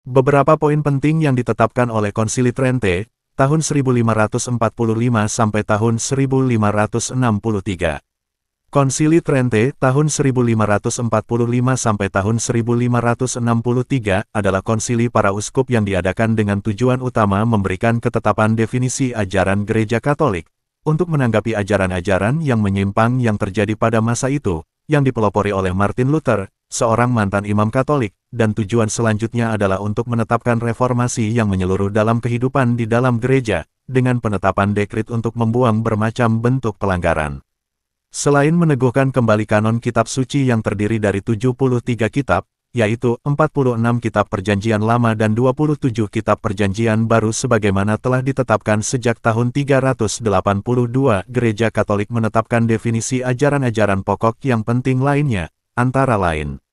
Beberapa poin penting yang ditetapkan oleh Konsili Trente, tahun 1545 sampai tahun 1563. Konsili Trente tahun 1545 sampai tahun 1563 adalah konsili para uskup yang diadakan dengan tujuan utama memberikan ketetapan definisi ajaran Gereja Katolik, untuk menanggapi ajaran-ajaran yang menyimpang yang terjadi pada masa itu, yang dipelopori oleh Martin Luther, seorang mantan imam Katolik, dan tujuan selanjutnya adalah untuk menetapkan reformasi yang menyeluruh dalam kehidupan di dalam gereja, dengan penetapan dekrit untuk membuang bermacam bentuk pelanggaran. Selain meneguhkan kembali kanon kitab suci yang terdiri dari 73 kitab, yaitu 46 kitab Perjanjian Lama dan 27 kitab Perjanjian Baru sebagaimana telah ditetapkan sejak tahun 382, Gereja Katolik menetapkan definisi ajaran-ajaran pokok yang penting lainnya, antara lain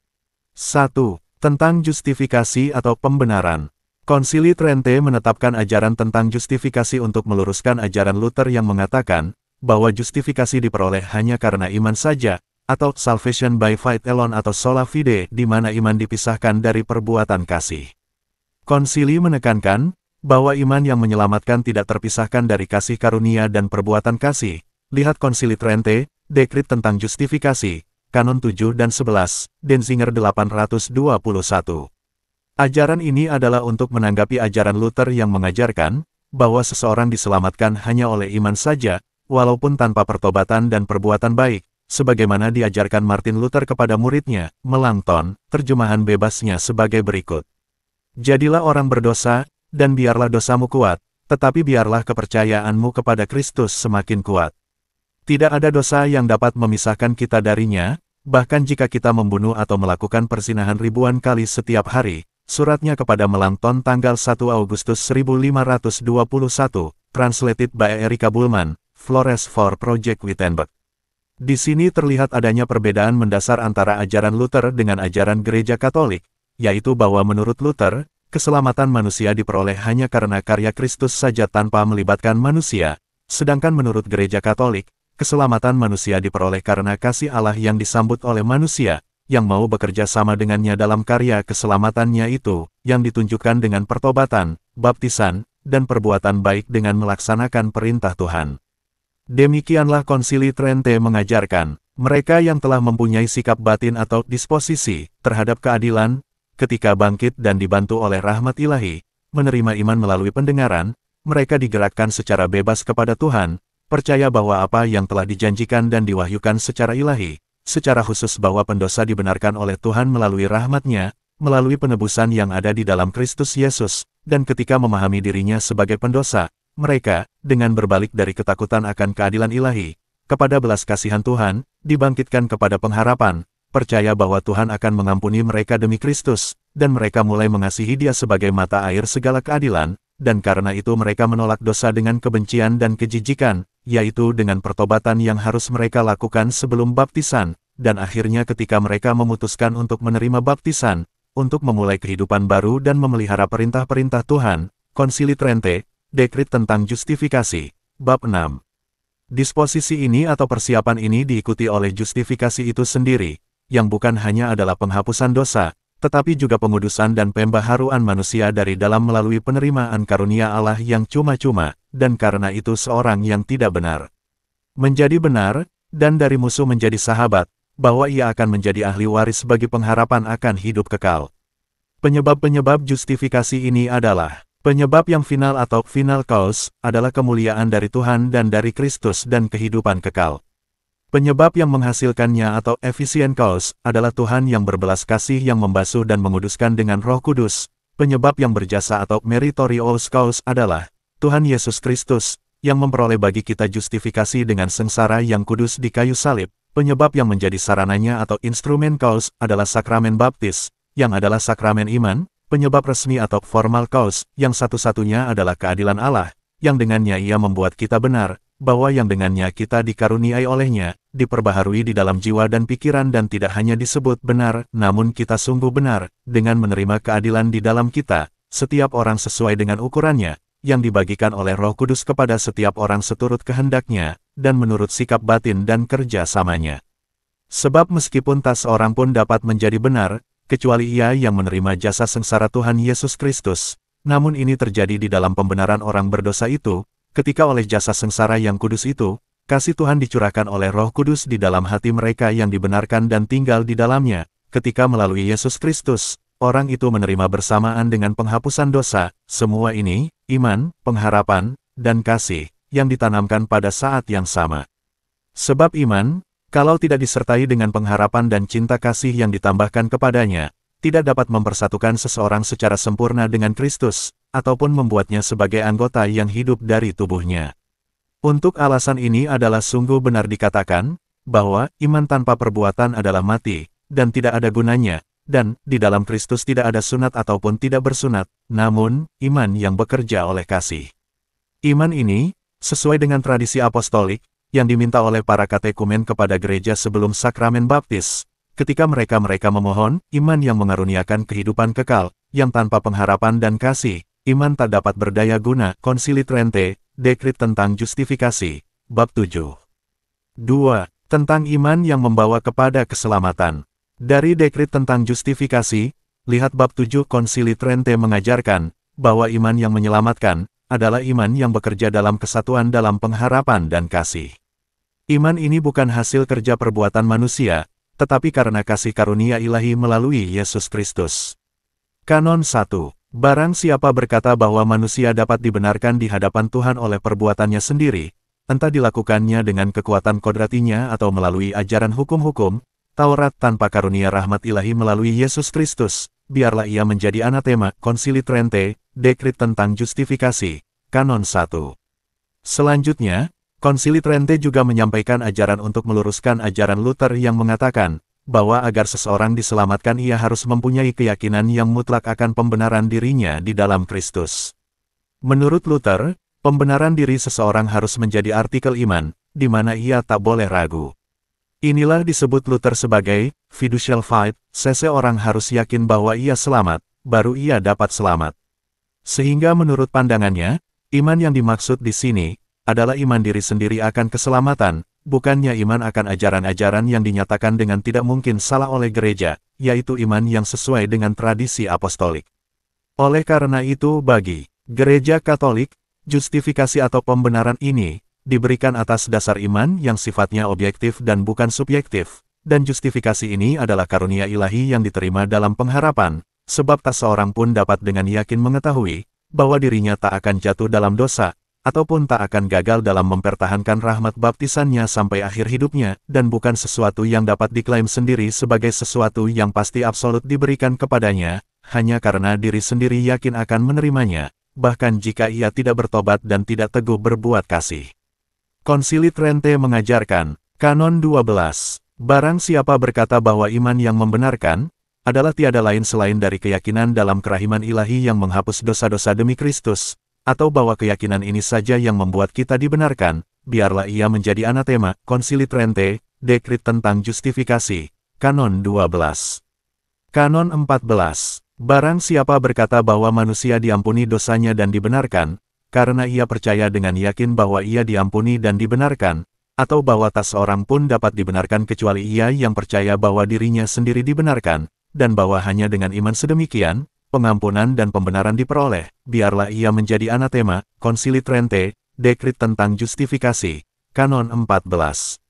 1. Tentang justifikasi atau pembenaran. Konsili Trente menetapkan ajaran tentang justifikasi untuk meluruskan ajaran Luther yang mengatakan bahwa justifikasi diperoleh hanya karena iman saja, atau salvation by faith alone atau sola fide, di mana iman dipisahkan dari perbuatan kasih. Konsili menekankan bahwa iman yang menyelamatkan tidak terpisahkan dari kasih karunia dan perbuatan kasih. Lihat Konsili Trente, Dekrit tentang Justifikasi, Kanon 7 dan 11, Denzinger 821. Ajaran ini adalah untuk menanggapi ajaran Luther yang mengajarkan bahwa seseorang diselamatkan hanya oleh iman saja, walaupun tanpa pertobatan dan perbuatan baik, sebagaimana diajarkan Martin Luther kepada muridnya, Melanchthon, terjemahan bebasnya sebagai berikut. Jadilah orang berdosa, dan biarlah dosamu kuat, tetapi biarlah kepercayaanmu kepada Kristus semakin kuat. Tidak ada dosa yang dapat memisahkan kita darinya, bahkan jika kita membunuh atau melakukan perzinahan ribuan kali setiap hari. Suratnya kepada Melanchthon tanggal 1 Agustus 1521, translated by Erika Bullman, Flores for Project Wittenberg. Di sini terlihat adanya perbedaan mendasar antara ajaran Luther dengan ajaran Gereja Katolik, yaitu bahwa menurut Luther, keselamatan manusia diperoleh hanya karena karya Kristus saja tanpa melibatkan manusia, sedangkan menurut Gereja Katolik, keselamatan manusia diperoleh karena kasih Allah yang disambut oleh manusia, yang mau bekerja sama dengannya dalam karya keselamatannya itu, yang ditunjukkan dengan pertobatan, baptisan, dan perbuatan baik dengan melaksanakan perintah Tuhan. Demikianlah Konsili Trente mengajarkan, mereka yang telah mempunyai sikap batin atau disposisi terhadap keadilan, ketika bangkit dan dibantu oleh rahmat ilahi, menerima iman melalui pendengaran, mereka digerakkan secara bebas kepada Tuhan, percaya bahwa apa yang telah dijanjikan dan diwahyukan secara ilahi, secara khusus bahwa pendosa dibenarkan oleh Tuhan melalui rahmat-Nya, melalui penebusan yang ada di dalam Kristus Yesus, dan ketika memahami dirinya sebagai pendosa, mereka, dengan berbalik dari ketakutan akan keadilan ilahi, kepada belas kasihan Tuhan, dibangkitkan kepada pengharapan, percaya bahwa Tuhan akan mengampuni mereka demi Kristus, dan mereka mulai mengasihi Dia sebagai mata air segala keadilan, dan karena itu mereka menolak dosa dengan kebencian dan kejijikan, yaitu dengan pertobatan yang harus mereka lakukan sebelum baptisan, dan akhirnya ketika mereka memutuskan untuk menerima baptisan, untuk memulai kehidupan baru dan memelihara perintah-perintah Tuhan. Konsili Trente, Dekrit tentang Justifikasi, Bab 6. Disposisi ini atau persiapan ini diikuti oleh justifikasi itu sendiri, yang bukan hanya adalah penghapusan dosa, tetapi juga pengudusan dan pembaharuan manusia dari dalam melalui penerimaan karunia Allah yang cuma-cuma, dan karena itu seorang yang tidak benar menjadi benar, dan dari musuh menjadi sahabat, bahwa ia akan menjadi ahli waris bagi pengharapan akan hidup kekal. Penyebab-penyebab justifikasi ini adalah, penyebab yang final atau final cause, adalah kemuliaan dari Tuhan dan dari Kristus dan kehidupan kekal. Penyebab yang menghasilkannya atau efficient cause, adalah Tuhan yang berbelas kasih yang membasuh dan menguduskan dengan Roh Kudus. Penyebab yang berjasa atau meritorious cause adalah, Tuhan Yesus Kristus, yang memperoleh bagi kita justifikasi dengan sengsara yang kudus di kayu salib. Penyebab yang menjadi sarananya atau instrumen cause, adalah sakramen baptis, yang adalah sakramen iman. Penyebab resmi atau formal cause, yang satu-satunya adalah keadilan Allah, yang dengannya Ia membuat kita benar, bahwa yang dengannya kita dikaruniai olehnya, diperbaharui di dalam jiwa dan pikiran dan tidak hanya disebut benar, namun kita sungguh benar, dengan menerima keadilan di dalam kita, setiap orang sesuai dengan ukurannya, yang dibagikan oleh Roh Kudus kepada setiap orang seturut kehendaknya, dan menurut sikap batin dan kerja samanya. Sebab meskipun tak seorang pun dapat menjadi benar, kecuali ia yang menerima jasa sengsara Tuhan Yesus Kristus. Namun ini terjadi di dalam pembenaran orang berdosa itu, ketika oleh jasa sengsara yang kudus itu, kasih Tuhan dicurahkan oleh Roh Kudus di dalam hati mereka yang dibenarkan dan tinggal di dalamnya. Ketika melalui Yesus Kristus, orang itu menerima bersamaan dengan penghapusan dosa. Semua ini, iman, pengharapan, dan kasih, yang ditanamkan pada saat yang sama. Sebab iman, kalau tidak disertai dengan pengharapan dan cinta kasih yang ditambahkan kepadanya, tidak dapat mempersatukan seseorang secara sempurna dengan Kristus, ataupun membuatnya sebagai anggota yang hidup dari tubuhnya. Untuk alasan ini adalah sungguh benar dikatakan, bahwa iman tanpa perbuatan adalah mati, dan tidak ada gunanya, dan di dalam Kristus tidak ada sunat ataupun tidak bersunat, namun, iman yang bekerja oleh kasih. Iman ini, sesuai dengan tradisi apostolik, yang diminta oleh para katekumen kepada gereja sebelum sakramen baptis, ketika mereka memohon, iman yang mengaruniakan kehidupan kekal, yang tanpa pengharapan dan kasih, iman tak dapat berdaya guna. Konsili Trente, Dekrit tentang Justifikasi, Bab 7. 2. Tentang iman yang membawa kepada keselamatan. Dari Dekrit tentang Justifikasi, lihat Bab 7. Konsili Trente mengajarkan, bahwa iman yang menyelamatkan, adalah iman yang bekerja dalam kesatuan dalam pengharapan dan kasih. Iman ini bukan hasil kerja perbuatan manusia, tetapi karena kasih karunia ilahi melalui Yesus Kristus. Kanon 1. Barang siapa berkata bahwa manusia dapat dibenarkan di hadapan Tuhan oleh perbuatannya sendiri, entah dilakukannya dengan kekuatan kodratinya atau melalui ajaran hukum-hukum, Taurat tanpa karunia rahmat ilahi melalui Yesus Kristus, biarlah ia menjadi anatema. Konsili Trente, Dekrit tentang Justifikasi, Kanon 1. Selanjutnya, Konsili Trente juga menyampaikan ajaran untuk meluruskan ajaran Luther yang mengatakan, bahwa agar seseorang diselamatkan ia harus mempunyai keyakinan yang mutlak akan pembenaran dirinya di dalam Kristus. Menurut Luther, pembenaran diri seseorang harus menjadi artikel iman, di mana ia tak boleh ragu. Inilah disebut Luther sebagai fiducial faith, seseorang harus yakin bahwa ia selamat, baru ia dapat selamat. Sehingga menurut pandangannya, iman yang dimaksud di sini, adalah iman diri sendiri akan keselamatan, bukannya iman akan ajaran-ajaran yang dinyatakan dengan tidak mungkin salah oleh gereja, yaitu iman yang sesuai dengan tradisi apostolik. Oleh karena itu bagi Gereja Katolik, justifikasi atau pembenaran ini, diberikan atas dasar iman yang sifatnya objektif dan bukan subjektif, dan justifikasi ini adalah karunia ilahi yang diterima dalam pengharapan, sebab tak seorang pun dapat dengan yakin mengetahui, bahwa dirinya tak akan jatuh dalam dosa, ataupun tak akan gagal dalam mempertahankan rahmat baptisannya sampai akhir hidupnya, dan bukan sesuatu yang dapat diklaim sendiri sebagai sesuatu yang pasti absolut diberikan kepadanya, hanya karena diri sendiri yakin akan menerimanya, bahkan jika ia tidak bertobat dan tidak teguh berbuat kasih. Konsili Trente mengajarkan, Kanon 12, barang siapa berkata bahwa iman yang membenarkan, adalah tiada lain selain dari keyakinan dalam kerahiman ilahi yang menghapus dosa-dosa demi Kristus, atau bahwa keyakinan ini saja yang membuat kita dibenarkan, biarlah ia menjadi anatema. Konsili Trente, Dekrit tentang Justifikasi, Kanon 12. Kanon 14, barang siapa berkata bahwa manusia diampuni dosanya dan dibenarkan, karena ia percaya dengan yakin bahwa ia diampuni dan dibenarkan, atau bahwa tak seorang pun dapat dibenarkan kecuali ia yang percaya bahwa dirinya sendiri dibenarkan, dan bahwa hanya dengan iman sedemikian, pengampunan dan pembenaran diperoleh, biarlah ia menjadi anatema. Konsili Trente, Dekrit tentang Justifikasi, Kanon 14.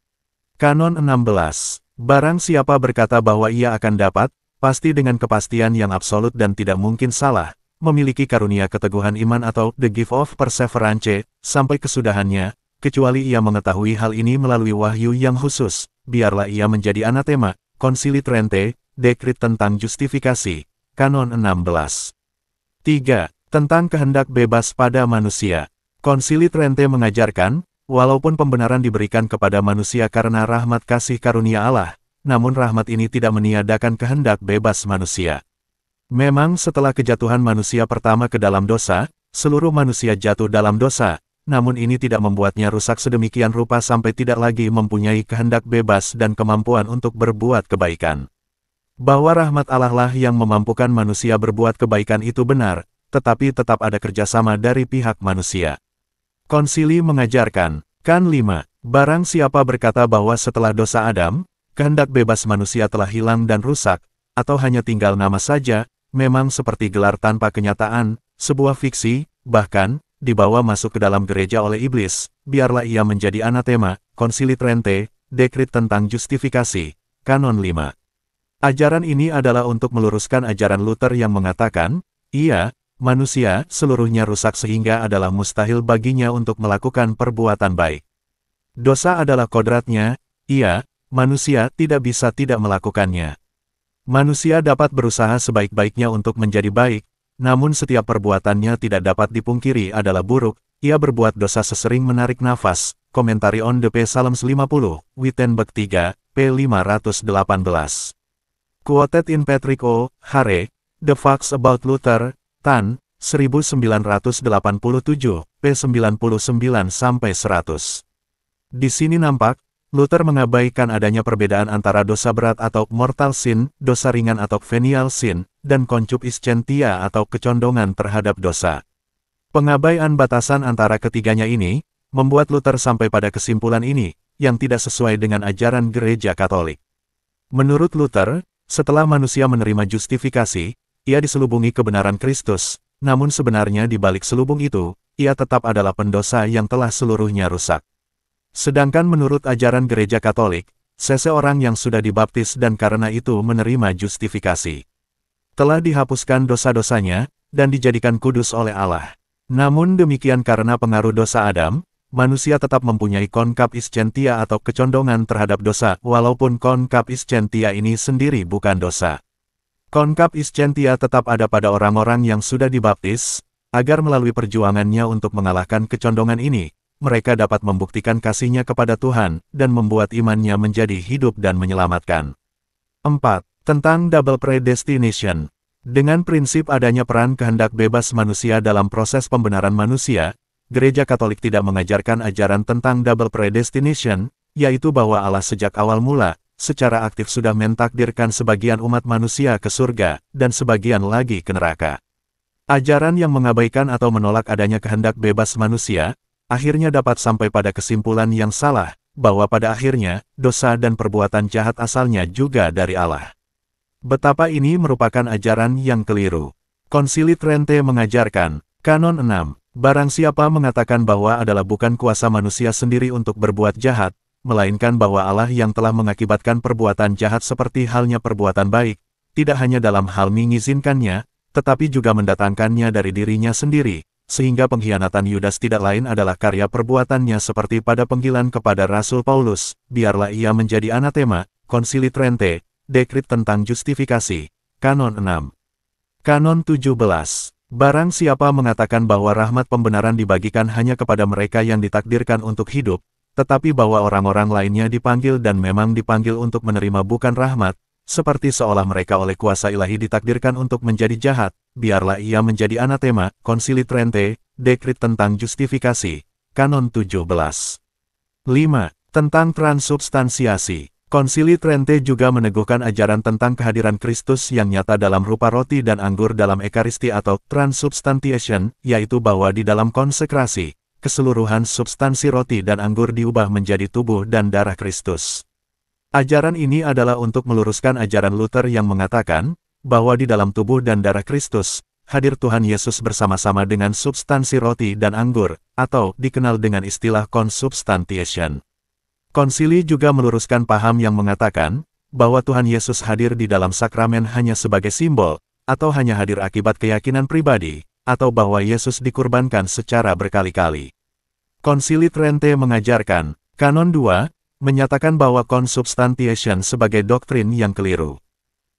Kanon 16, barang siapa berkata bahwa ia akan dapat, pasti dengan kepastian yang absolut dan tidak mungkin salah, memiliki karunia keteguhan iman atau the gift of perseverance, sampai kesudahannya, kecuali ia mengetahui hal ini melalui wahyu yang khusus, biarlah ia menjadi anatema. Konsili Trente, Dekrit tentang Justifikasi, Kanon 16. 3. Tentang kehendak bebas pada manusia. Konsili Trente mengajarkan, walaupun pembenaran diberikan kepada manusia karena rahmat kasih karunia Allah, namun rahmat ini tidak meniadakan kehendak bebas manusia. Memang setelah kejatuhan manusia pertama ke dalam dosa, seluruh manusia jatuh dalam dosa, namun ini tidak membuatnya rusak sedemikian rupa sampai tidak lagi mempunyai kehendak bebas dan kemampuan untuk berbuat kebaikan. Bahwa rahmat Allah lah yang memampukan manusia berbuat kebaikan itu benar, tetapi tetap ada kerjasama dari pihak manusia. Konsili mengajarkan, Kan 5, barang siapa berkata bahwa setelah dosa Adam, kehendak bebas manusia telah hilang dan rusak, atau hanya tinggal nama saja, memang seperti gelar tanpa kenyataan, sebuah fiksi, bahkan, dibawa masuk ke dalam gereja oleh iblis, biarlah ia menjadi anatema. Konsili Trente, Dekrit tentang Justifikasi, Kanon 5. Ajaran ini adalah untuk meluruskan ajaran Luther yang mengatakan, manusia, seluruhnya rusak sehingga adalah mustahil baginya untuk melakukan perbuatan baik. Dosa adalah kodratnya, manusia tidak bisa tidak melakukannya. Manusia dapat berusaha sebaik-baiknya untuk menjadi baik, namun setiap perbuatannya tidak dapat dipungkiri adalah buruk. Ia berbuat dosa sesering menarik nafas. Komentari on the Psalms 50, Wittenberg 3, p. 518. Quoted in Patrick O. Hare, The Facts About Luther, Tan, 1987, p. 99-100. Di sini nampak, Luther mengabaikan adanya perbedaan antara dosa berat atau mortal sin, dosa ringan atau venial sin, dan concupiscentia atau kecondongan terhadap dosa. Pengabaian batasan antara ketiganya ini, membuat Luther sampai pada kesimpulan ini, yang tidak sesuai dengan ajaran Gereja Katolik. Menurut Luther, setelah manusia menerima justifikasi, ia diselubungi kebenaran Kristus, namun sebenarnya di balik selubung itu, ia tetap adalah pendosa yang telah seluruhnya rusak. Sedangkan menurut ajaran Gereja Katolik, seseorang yang sudah dibaptis dan karena itu menerima justifikasi, telah dihapuskan dosa-dosanya, dan dijadikan kudus oleh Allah. Namun demikian karena pengaruh dosa Adam, manusia tetap mempunyai concupiscentia atau kecondongan terhadap dosa, walaupun concupiscentia ini sendiri bukan dosa. Concupiscentia tetap ada pada orang-orang yang sudah dibaptis, agar melalui perjuangannya untuk mengalahkan kecondongan ini, mereka dapat membuktikan kasihnya kepada Tuhan, dan membuat imannya menjadi hidup dan menyelamatkan. 4. Tentang double predestination. Dengan prinsip adanya peran kehendak bebas manusia dalam proses pembenaran manusia, Gereja Katolik tidak mengajarkan ajaran tentang double predestination, yaitu bahwa Allah sejak awal mula, secara aktif sudah mentakdirkan sebagian umat manusia ke surga, dan sebagian lagi ke neraka. Ajaran yang mengabaikan atau menolak adanya kehendak bebas manusia, akhirnya dapat sampai pada kesimpulan yang salah, bahwa pada akhirnya, dosa dan perbuatan jahat asalnya juga dari Allah. Betapa ini merupakan ajaran yang keliru. Konsili Trente mengajarkan, Kanon 6, barang siapa mengatakan bahwa adalah bukan kuasa manusia sendiri untuk berbuat jahat, melainkan bahwa Allah yang telah mengakibatkan perbuatan jahat seperti halnya perbuatan baik, tidak hanya dalam hal mengizinkannya, tetapi juga mendatangkannya dari dirinya sendiri, sehingga pengkhianatan Yudas tidak lain adalah karya perbuatannya seperti pada panggilan kepada Rasul Paulus, biarlah ia menjadi anatema. Konsili Trente, Dekrit tentang Justifikasi, Kanon 6. Kanon 17. Barang siapa mengatakan bahwa rahmat pembenaran dibagikan hanya kepada mereka yang ditakdirkan untuk hidup, tetapi bahwa orang-orang lainnya dipanggil dan memang dipanggil untuk menerima bukan rahmat, seperti seolah mereka oleh kuasa ilahi ditakdirkan untuk menjadi jahat, biarlah ia menjadi anatema. Konsili Trente, Dekrit tentang Justifikasi, Kanon 17. 5. Tentang transubstansiasi. Konsili Trente juga meneguhkan ajaran tentang kehadiran Kristus yang nyata dalam rupa roti dan anggur dalam Ekaristi atau transubstantiation, yaitu bahwa di dalam konsekrasi, keseluruhan substansi roti dan anggur diubah menjadi tubuh dan darah Kristus. Ajaran ini adalah untuk meluruskan ajaran Luther yang mengatakan, bahwa di dalam tubuh dan darah Kristus, hadir Tuhan Yesus bersama-sama dengan substansi roti dan anggur, atau dikenal dengan istilah consubstantiation. Konsili juga meluruskan paham yang mengatakan, bahwa Tuhan Yesus hadir di dalam sakramen hanya sebagai simbol, atau hanya hadir akibat keyakinan pribadi, atau bahwa Yesus dikurbankan secara berkali-kali. Konsili Trente mengajarkan, Kanon 2, menyatakan bahwa consubstantiation sebagai doktrin yang keliru.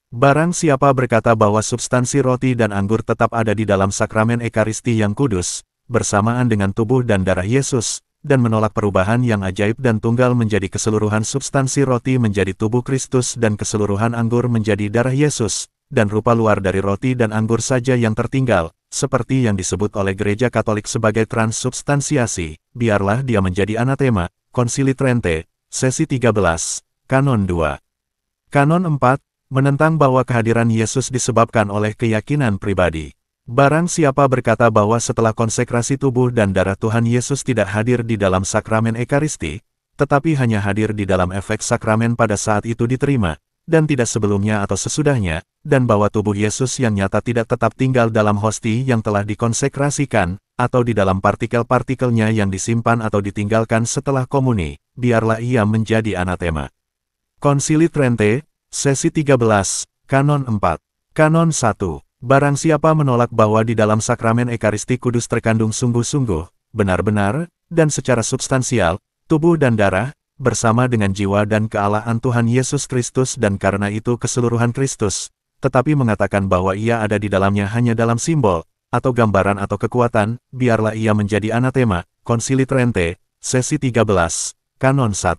Barang siapa berkata bahwa substansi roti dan anggur tetap ada di dalam sakramen Ekaristi yang kudus, bersamaan dengan tubuh dan darah Yesus, dan menolak perubahan yang ajaib dan tunggal menjadi keseluruhan substansi roti menjadi tubuh Kristus dan keseluruhan anggur menjadi darah Yesus, dan rupa luar dari roti dan anggur saja yang tertinggal, seperti yang disebut oleh Gereja Katolik sebagai transubstansiasi, biarlah dia menjadi anatema. Konsili Trente, Sesi 13, Kanon 2. Kanon 4, menentang bahwa kehadiran Yesus disebabkan oleh keyakinan pribadi. Barang siapa berkata bahwa setelah konsekrasi tubuh dan darah Tuhan Yesus tidak hadir di dalam sakramen Ekaristi, tetapi hanya hadir di dalam efek sakramen pada saat itu diterima, dan tidak sebelumnya atau sesudahnya, dan bahwa tubuh Yesus yang nyata tidak tetap tinggal dalam hosti yang telah dikonsekrasikan, atau di dalam partikel-partikelnya yang disimpan atau ditinggalkan setelah komuni, biarlah ia menjadi anatema. Konsili Trente, Sesi 13, Kanon 4. Kanon 1. Barang siapa menolak bahwa di dalam sakramen Ekaristi Kudus terkandung sungguh-sungguh, benar-benar, dan secara substansial, tubuh dan darah, bersama dengan jiwa dan kealahan Tuhan Yesus Kristus dan karena itu keseluruhan Kristus, tetapi mengatakan bahwa ia ada di dalamnya hanya dalam simbol, atau gambaran atau kekuatan, biarlah ia menjadi anatema. Konsili Trente, Sesi 13, Kanon 1.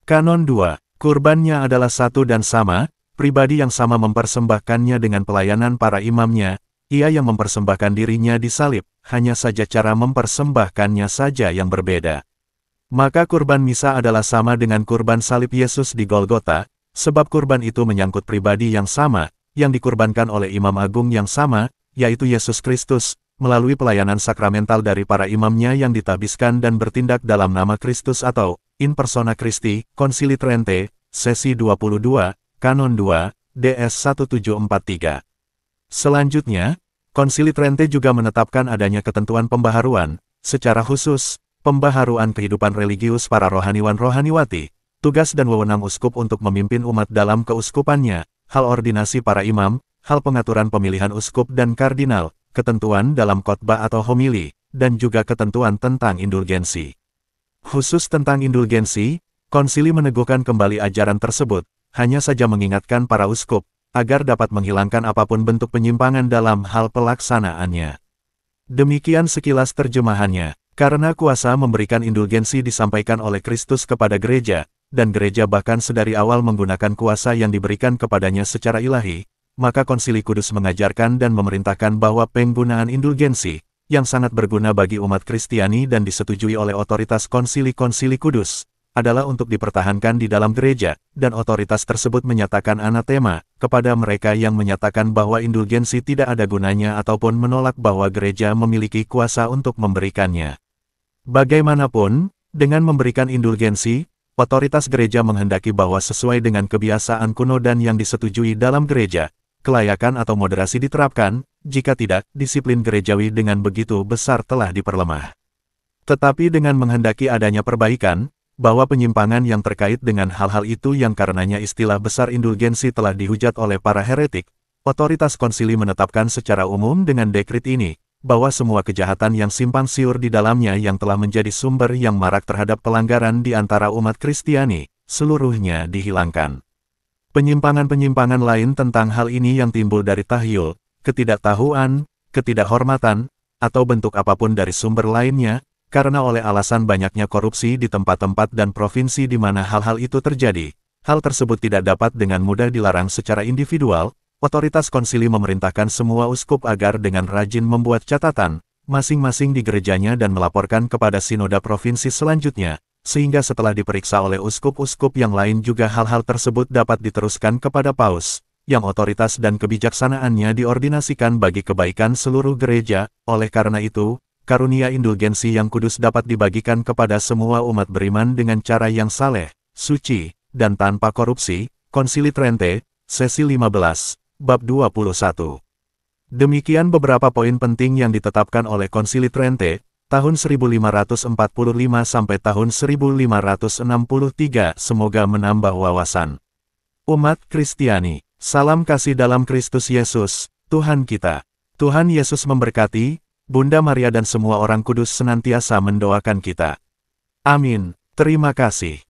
Kanon 2. Kurbannya adalah satu dan sama, pribadi yang sama mempersembahkannya dengan pelayanan para imamnya, ia yang mempersembahkan dirinya disalib, hanya saja cara mempersembahkannya saja yang berbeda. Maka kurban misa adalah sama dengan kurban salib Yesus di Golgota, sebab kurban itu menyangkut pribadi yang sama, yang dikurbankan oleh imam agung yang sama, yaitu Yesus Kristus, melalui pelayanan sakramental dari para imamnya yang ditabiskan dan bertindak dalam nama Kristus atau in persona Christi. Konsili Trente, Sesi 22, Kanon 2, DS 1743. Selanjutnya, Konsili Trente juga menetapkan adanya ketentuan pembaharuan, secara khusus, pembaharuan kehidupan religius para rohaniwan-rohaniwati, tugas dan wewenang uskup untuk memimpin umat dalam keuskupannya, hal ordinasi para imam, hal pengaturan pemilihan uskup dan kardinal, ketentuan dalam khotbah atau homili, dan juga ketentuan tentang indulgensi. Khusus tentang indulgensi, konsili meneguhkan kembali ajaran tersebut, hanya saja mengingatkan para uskup, agar dapat menghilangkan apapun bentuk penyimpangan dalam hal pelaksanaannya. Demikian sekilas terjemahannya. Karena kuasa memberikan indulgensi disampaikan oleh Kristus kepada gereja, dan gereja bahkan sedari awal menggunakan kuasa yang diberikan kepadanya secara ilahi, maka Konsili Kudus mengajarkan dan memerintahkan bahwa penggunaan indulgensi, yang sangat berguna bagi umat Kristiani dan disetujui oleh otoritas Konsili Kudus, adalah untuk dipertahankan di dalam gereja, dan otoritas tersebut menyatakan anatema kepada mereka yang menyatakan bahwa indulgensi tidak ada gunanya ataupun menolak bahwa gereja memiliki kuasa untuk memberikannya. Bagaimanapun, dengan memberikan indulgensi, otoritas gereja menghendaki bahwa sesuai dengan kebiasaan kuno dan yang disetujui dalam gereja, kelayakan atau moderasi diterapkan, jika tidak, disiplin gerejawi dengan begitu besar telah diperlemah. Tetapi dengan menghendaki adanya perbaikan, bahwa penyimpangan yang terkait dengan hal-hal itu yang karenanya istilah besar indulgensi telah dihujat oleh para heretik, otoritas konsili menetapkan secara umum dengan dekrit ini, bahwa semua kejahatan yang simpang siur di dalamnya yang telah menjadi sumber yang marak terhadap pelanggaran di antara umat Kristiani, seluruhnya dihilangkan. Penyimpangan-penyimpangan lain tentang hal ini yang timbul dari tahyul, ketidaktahuan, ketidakhormatan, atau bentuk apapun dari sumber lainnya, karena oleh alasan banyaknya korupsi di tempat-tempat dan provinsi di mana hal-hal itu terjadi, hal tersebut tidak dapat dengan mudah dilarang secara individual. Otoritas konsili memerintahkan semua uskup agar dengan rajin membuat catatan, masing-masing di gerejanya dan melaporkan kepada sinoda provinsi selanjutnya, sehingga setelah diperiksa oleh uskup-uskup yang lain juga hal-hal tersebut dapat diteruskan kepada paus, yang otoritas dan kebijaksanaannya diordinasikan bagi kebaikan seluruh gereja. Oleh karena itu, karunia indulgensi yang kudus dapat dibagikan kepada semua umat beriman dengan cara yang saleh, suci, dan tanpa korupsi. Konsili Trente, Sesi 15. Bab 21. Demikian beberapa poin penting yang ditetapkan oleh Konsili Trente, tahun 1545 sampai tahun 1563. Semoga menambah wawasan umat Kristiani. Salam kasih dalam Kristus Yesus, Tuhan kita. Tuhan Yesus memberkati, Bunda Maria dan semua orang kudus senantiasa mendoakan kita. Amin. Terima kasih.